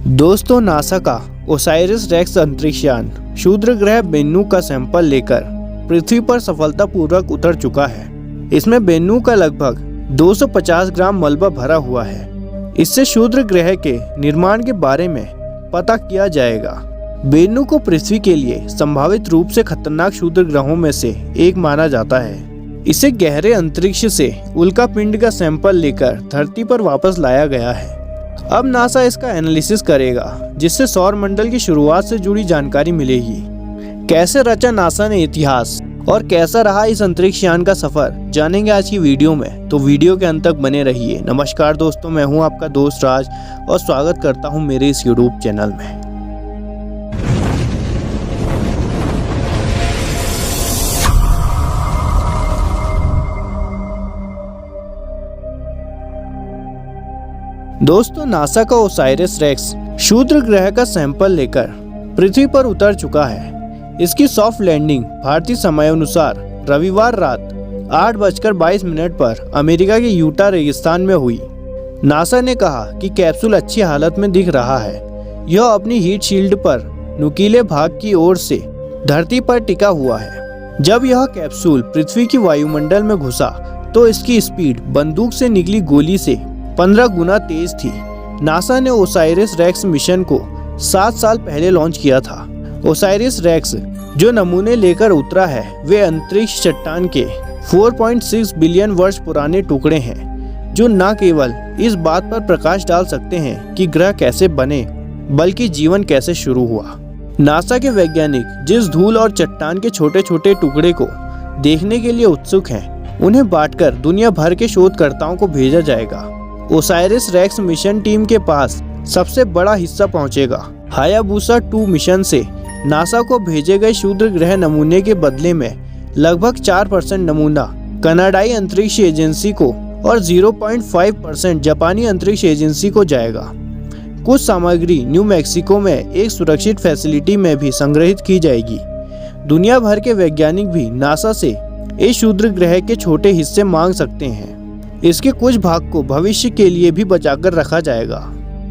दोस्तों, नासा का Osiris racks अंतरिक्ष यान क्षुद्र ग्रह बेन्नू का सैंपल लेकर पृथ्वी पर सफलतापूर्वक उतर चुका है। इसमें बेन्नू का लगभग 250 ग्राम मलबा भरा हुआ है। इससे क्षुद्र ग्रह के निर्माण के बारे में पता किया जाएगा। बेन्नू को पृथ्वी के लिए संभावित रूप से खतरनाक क्षुद्र ग्रहों में से एक माना जाता है। इसे गहरे अंतरिक्ष से उल्कापिंड का सैंपल लेकर धरती पर वापस लाया गया है। अब नासा इसका एनालिसिस करेगा, जिससे सौर मंडल की शुरुआत से जुड़ी जानकारी मिलेगी। कैसे रचा नासा ने इतिहास और कैसा रहा इस अंतरिक्ष यान का सफर, जानेंगे आज की वीडियो में। तो वीडियो के अंत तक बने रहिए। नमस्कार दोस्तों, मैं हूं आपका दोस्त राज और स्वागत करता हूं मेरे इस यूट्यूब चैनल में। दोस्तों, नासा का ओसाइरिस रेक्स क्षुद्र ग्रह का सैंपल लेकर पृथ्वी पर उतर चुका है। इसकी सॉफ्ट लैंडिंग भारतीय समय अनुसार रविवार रात 8:22 पर अमेरिका के यूटा रेगिस्तान में हुई। नासा ने कहा कि कैप्सूल अच्छी हालत में दिख रहा है। यह अपनी हीट शील्ड पर नुकीले भाग की ओर से धरती पर टिका हुआ है। जब यह कैप्सूल पृथ्वी की वायुमंडल में घुसा तो इसकी स्पीड बंदूक से निकली गोली से 15 गुना तेज थी। नासा ने ओसाइरिस रेक्स मिशन को 7 साल पहले लॉन्च किया था। ओसाइरिस रेक्स जो नमूने लेकर उतरा है, वे अंतरिक्ष चट्टान के 4.6 बिलियन वर्ष पुराने टुकड़े हैं, जो न केवल इस बात पर प्रकाश डाल सकते हैं कि ग्रह कैसे बने, बल्कि जीवन कैसे शुरू हुआ। नासा के वैज्ञानिक जिस धूल और चट्टान के छोटे छोटे टुकड़े को देखने के लिए उत्सुक हैं, उन्हें बांटकर दुनिया भर के शोधकर्ताओं को भेजा जाएगा। ओसाइरिस रेक्स मिशन टीम के पास सबसे बड़ा हिस्सा पहुंचेगा। हायाबुसा 2 मिशन से नासा को भेजे गए क्षुद्र ग्रह नमूने के बदले में लगभग 4% नमूना कनाडाई अंतरिक्ष एजेंसी को और 0.5% जापानी अंतरिक्ष एजेंसी को जाएगा। कुछ सामग्री न्यू मैक्सिको में एक सुरक्षित फैसिलिटी में भी संग्रहित की जाएगी। दुनिया भर के वैज्ञानिक भी नासा से इस क्षुद्र ग्रह के छोटे हिस्से मांग सकते हैं। इसके कुछ भाग को भविष्य के लिए भी बचाकर रखा जाएगा।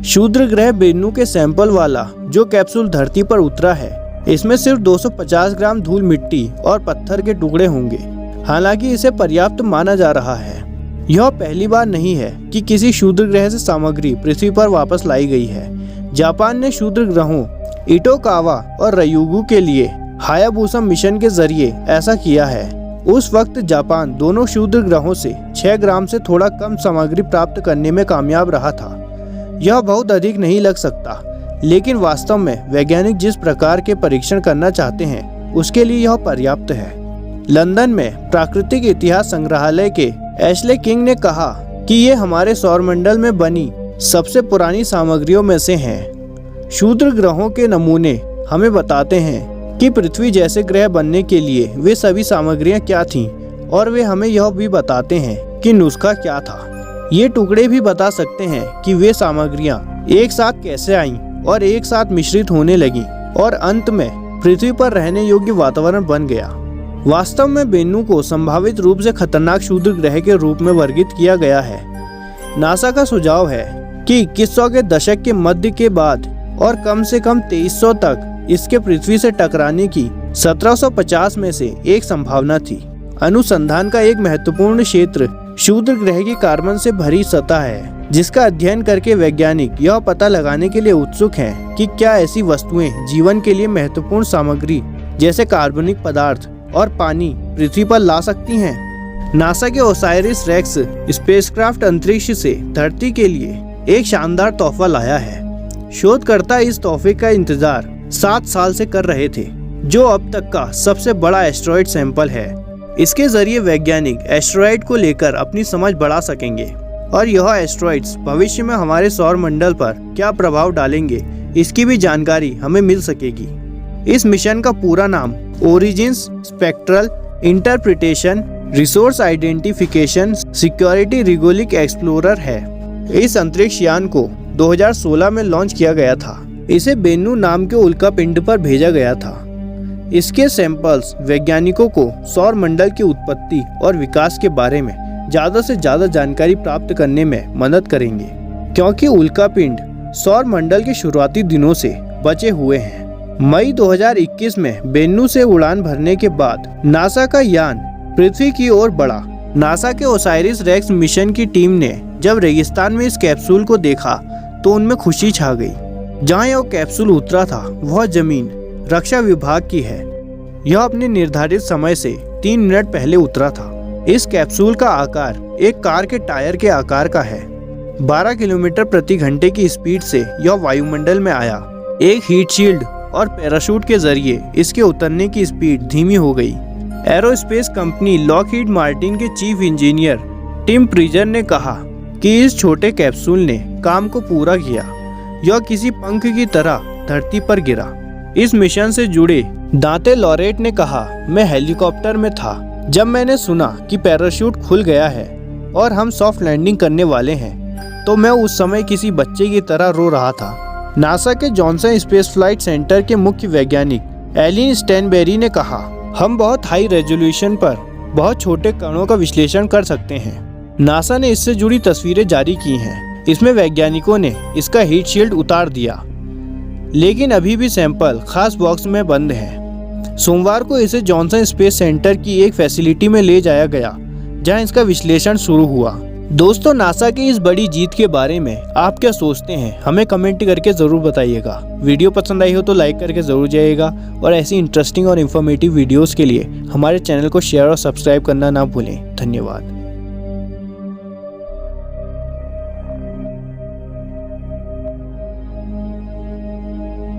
क्षुद्र ग्रह बेन्नू के सैंपल वाला जो कैप्सूल धरती पर उतरा है, इसमें सिर्फ 250 ग्राम धूल मिट्टी और पत्थर के टुकड़े होंगे। हालांकि इसे पर्याप्त माना जा रहा है। यह पहली बार नहीं है कि किसी क्षुद्र ग्रह से सामग्री पृथ्वी पर वापस लाई गई है। जापान ने क्षुद्र ग्रहों इटोकावा और रयुगु के लिए हायाबुसा मिशन के जरिए ऐसा किया है। उस वक्त जापान दोनों क्षुद्र ग्रहों से 6 ग्राम से थोड़ा कम सामग्री प्राप्त करने में कामयाब रहा था। यह बहुत अधिक नहीं लग सकता, लेकिन वास्तव में वैज्ञानिक जिस प्रकार के परीक्षण करना चाहते हैं, उसके लिए यह पर्याप्त है। लंदन में प्राकृतिक इतिहास संग्रहालय के एशले किंग ने कहा कि ये हमारे सौरमंडल में बनी सबसे पुरानी सामग्रियों में से हैं। क्षुद्र ग्रहों के नमूने हमें बताते हैं कि पृथ्वी जैसे ग्रह बनने के लिए वे सभी सामग्रियां क्या थीं, और वे हमें यह भी बताते हैं कि नुस्खा क्या था। ये टुकड़े भी बता सकते हैं कि वे सामग्रियां एक साथ कैसे आईं और एक साथ मिश्रित होने लगीं और अंत में पृथ्वी पर रहने योग्य वातावरण बन गया। वास्तव में बेन्नू को संभावित रूप से खतरनाक क्षुद्र ग्रह के रूप में वर्गीकृत किया गया है। नासा का सुझाव है कि 2100 के दशक के मध्य के बाद और कम से कम 2300 तक इसके पृथ्वी से टकराने की 1750 में से एक संभावना थी। अनुसंधान का एक महत्वपूर्ण क्षेत्र क्षुद्र ग्रह की कार्बन से भरी सतह है, जिसका अध्ययन करके वैज्ञानिक यह पता लगाने के लिए उत्सुक हैं कि क्या ऐसी वस्तुएं जीवन के लिए महत्वपूर्ण सामग्री जैसे कार्बनिक पदार्थ और पानी पृथ्वी पर ला सकती हैं। नासा के ओसाइरिस रेक्स स्पेसक्राफ्ट अंतरिक्ष से धरती के लिए एक शानदार तोहफा लाया है। शोधकर्ता इस तोहफे का इंतजार 7 साल से कर रहे थे, जो अब तक का सबसे बड़ा एस्टेरॉयड सैंपल है। इसके जरिए वैज्ञानिक एस्टेरॉयड को लेकर अपनी समझ बढ़ा सकेंगे और यह एस्टेरॉयड्स भविष्य में हमारे सौर मंडल पर क्या प्रभाव डालेंगे, इसकी भी जानकारी हमें मिल सकेगी। इस मिशन का पूरा नाम origins spectral interpretation resource identification security regolith explorer है। इस अंतरिक्ष यान को 2016 में लॉन्च किया गया था। इसे बेन्नू नाम के उल्कापिंड पर भेजा गया था। इसके सैंपल्स वैज्ञानिकों को सौर मंडल की उत्पत्ति और विकास के बारे में ज़्यादा से ज़्यादा जानकारी प्राप्त करने में मदद करेंगे, क्योंकि उल्कापिंड सौर मंडल के शुरुआती दिनों से बचे हुए हैं। मई 2021 में बेन्नू से उड़ान भरने के बाद नासा का यान पृथ्वी की ओर बढ़ा। नासा के ओसाइरिस रेक्स मिशन की टीम ने जब रेगिस्तान में इस कैप्सूल को देखा तो उनमें खुशी छा गई। जहां यह कैप्सूल उतरा था वह जमीन रक्षा विभाग की है। यह अपने निर्धारित समय से 3 मिनट पहले उतरा था। इस कैप्सूल का आकार एक कार के टायर के आकार का है। 12 किलोमीटर प्रति घंटे की स्पीड से यह वायुमंडल में आया। एक हीट शील्ड और पैराशूट के जरिए इसके उतरने की स्पीड धीमी हो गई। एरोस्पेस कंपनी लॉकहीड मार्टिन के चीफ इंजीनियर टिम प्रीजर ने कहा कि इस छोटे कैप्सूल ने काम को पूरा किया। यह किसी पंख की तरह धरती पर गिरा। इस मिशन से जुड़े दांते लॉरेट ने कहा, मैं हेलीकॉप्टर में था जब मैंने सुना कि पैराशूट खुल गया है और हम सॉफ्ट लैंडिंग करने वाले हैं, तो मैं उस समय किसी बच्चे की तरह रो रहा था। नासा के जॉनसन स्पेस फ्लाइट सेंटर के मुख्य वैज्ञानिक एलिन स्टैनबेरी ने कहा, हम बहुत हाई रेजोल्यूशन पर बहुत छोटे कणों का विश्लेषण कर सकते हैं। नासा ने इससे जुड़ी तस्वीरें जारी की हैं। इसमें वैज्ञानिकों ने इसका हीट शील्ड उतार दिया, लेकिन अभी भी सैंपल खास बॉक्स में बंद है। सोमवार को इसे जॉनसन स्पेस सेंटर की एक फैसिलिटी में ले जाया गया, जहां इसका विश्लेषण शुरू हुआ। दोस्तों, नासा की इस बड़ी जीत के बारे में आप क्या सोचते हैं, हमें कमेंट करके ज़रूर बताइएगा। वीडियो पसंद आई हो तो लाइक करके ज़रूर जाइएगा और ऐसी इंटरेस्टिंग और इन्फॉर्मेटिव वीडियोस के लिए हमारे चैनल को शेयर और सब्सक्राइब करना ना भूलें। धन्यवाद।